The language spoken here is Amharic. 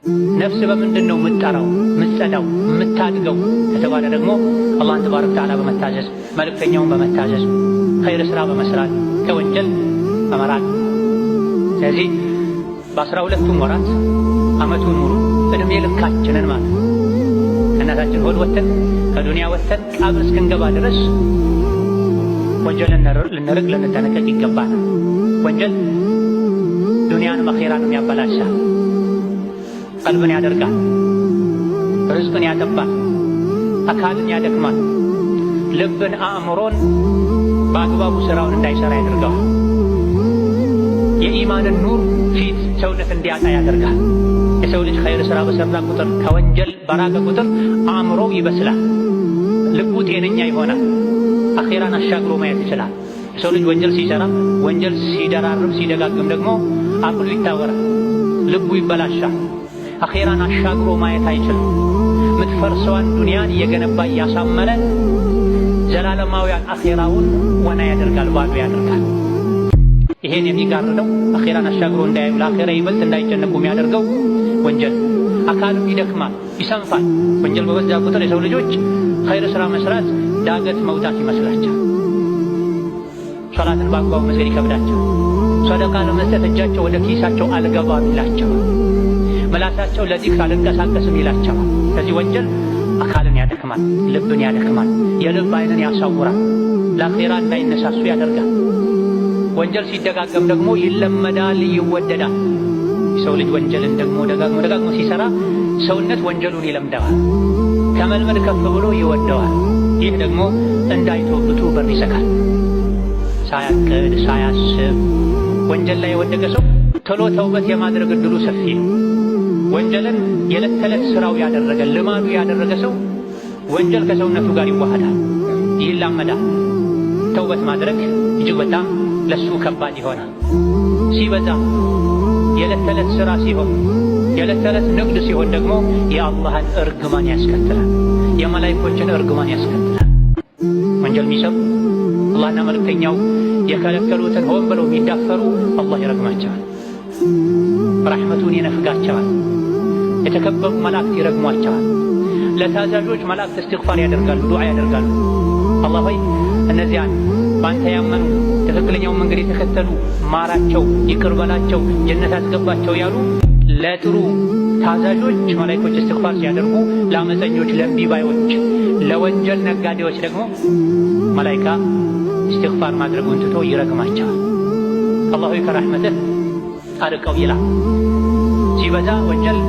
ነፍስ በምንድነው የምትጠራው የምትጸዳው የምታድገው ከተባለ ደግሞ አላህን ተባረከ ወተዓላ በመታዘዝ መልእክተኛውን በመታዘዝ ኸይር ስራ በመስራት ከወንጀል በመራቅ። ስለዚህ በ12ቱም ወራት ዓመቱን ሙሉ እድሜ ልካችንን ማለት ከእናታችን ሆድ ወተን ከዱንያ ወተን ቀብር እስክንገባ ድረስ ወንጀል ልንርቅ ልንጠነቀቅ ይገባል። ወንጀል ዱንያንም አኼራንም ያበላሻል፣ ቀልብን ያደርጋል፣ ርዝቅን ያጠባል፣ አካልን ያደክማል፣ ልብን አእምሮን በአግባቡ ስራውን እንዳይሰራ ያደርገዋል። የኢማንን ኑር ፊት ሰውነት እንዲያጣ ያደርጋል። የሰው ልጅ ኸይር ስራ በሰራ ቁጥር ከወንጀል በራቀ ቁጥር አእምሮው ይበስላል፣ ልቡ ጤነኛ ይሆናል፣ አኼራን አሻግሮ ማየት ይችላል። የሰው ልጅ ወንጀል ሲሰራ ወንጀል ሲደራርብ ሲደጋግም ደግሞ አቅሉ ይታወራል፣ ልቡ ይበላሻል፣ አኼራን አሻግሮ ማየት አይችልም። ምትፈርሰዋን ዱንያን እየገነባ እያሳመረ ዘላለማውያን አኼራውን ወና ያደርጋል፣ ባዶ ያደርጋል። ይሄን የሚጋርደው አኼራን አሻግሮ እንዳያዩ ለአኼራ ይበልጥ እንዳይጨነቁ የሚያደርገው ወንጀል። አካልም ይደክማል፣ ይሰንፋል። ወንጀል በበዛ ቁጥር የሰው ልጆች ኸይር ስራ መስራት ዳገት መውጣት ይመስላቸው፣ ሶላትን በአግባቡ መስገድ ይከብዳቸው፣ ሰደቃ ለመስጠት እጃቸው ወደ ኪሳቸው አልገባም ይላቸዋል፣ ምላሳቸው ለዚክር አልንቀሳቀስም ይላቸዋል። ስለዚህ ወንጀል አካልን ያደክማል፣ ልብን ያደክማል፣ የልብ አይንን ያሳውራል፣ ለአኼራ እንዳይነሳሱ ያደርጋል። ወንጀል ሲደጋገም ደግሞ ይለመዳል፣ ይወደዳል። የሰው ልጅ ወንጀልን ደግሞ ደጋግሞ ሲሰራ ሰውነት ወንጀሉን ይለምደዋል፣ ከመልመድ ከፍ ብሎ ይወደዋል። ይህ ደግሞ እንዳይተውብቱ በር ይዘጋል። ሳያቅድ ሳያስብ ወንጀል ላይ የወደቀ ሰው ቶሎ ተውበት የማድረግ እድሉ ሰፊ ነው። ወንጀልን የዕለት ተዕለት ስራው ያደረገ ልማዱ ያደረገ ሰው ወንጀል ከሰውነቱ ጋር ይዋሃዳል፣ ይላመዳል። ተውበት ማድረግ እጅግ በጣም ለሱ ከባድ ይሆናል። ሲበዛ የዕለት ተዕለት ስራ ሲሆን የዕለት ተዕለት ንግድ ሲሆን ደግሞ የአላህን እርግማን ያስከትላል፣ የመላእክቶችን እርግማን ያስከትላል። ወንጀል የሚሰሩ አላህና መልእክተኛው የከለከሉትን ሆን ብለው የሚዳፈሩ አላህ ይረግማቸዋል፣ ረሕመቱን ይነፍጋቸዋል፣ የተከበሩ መላእክት ይረግሟቸዋል። ለታዛዦች መላእክት እስትግፋር ያደርጋሉ፣ ዱዓ ያደርጋሉ። አላህ ሆይ እነዚያን በአንተ ያመኑ ትክክለኛውን መንገድ የተከተሉ ማራቸው፣ ይቅር በላቸው፣ ጀነት አስገባቸው ያሉ ለጥሩ ታዛዦች መላእክቶች እስትግፋር ሲያደርጉ፣ ለአመፀኞች፣ ለእምቢባዮች፣ ለወንጀል ነጋዴዎች ደግሞ መላእክታ እስትግፋር ማድረጉን ትቶ ይረግማቸዋል። አላህ ሆይ ከረሕመትህ አርቀው ይላል። ሲበዛ ወንጀል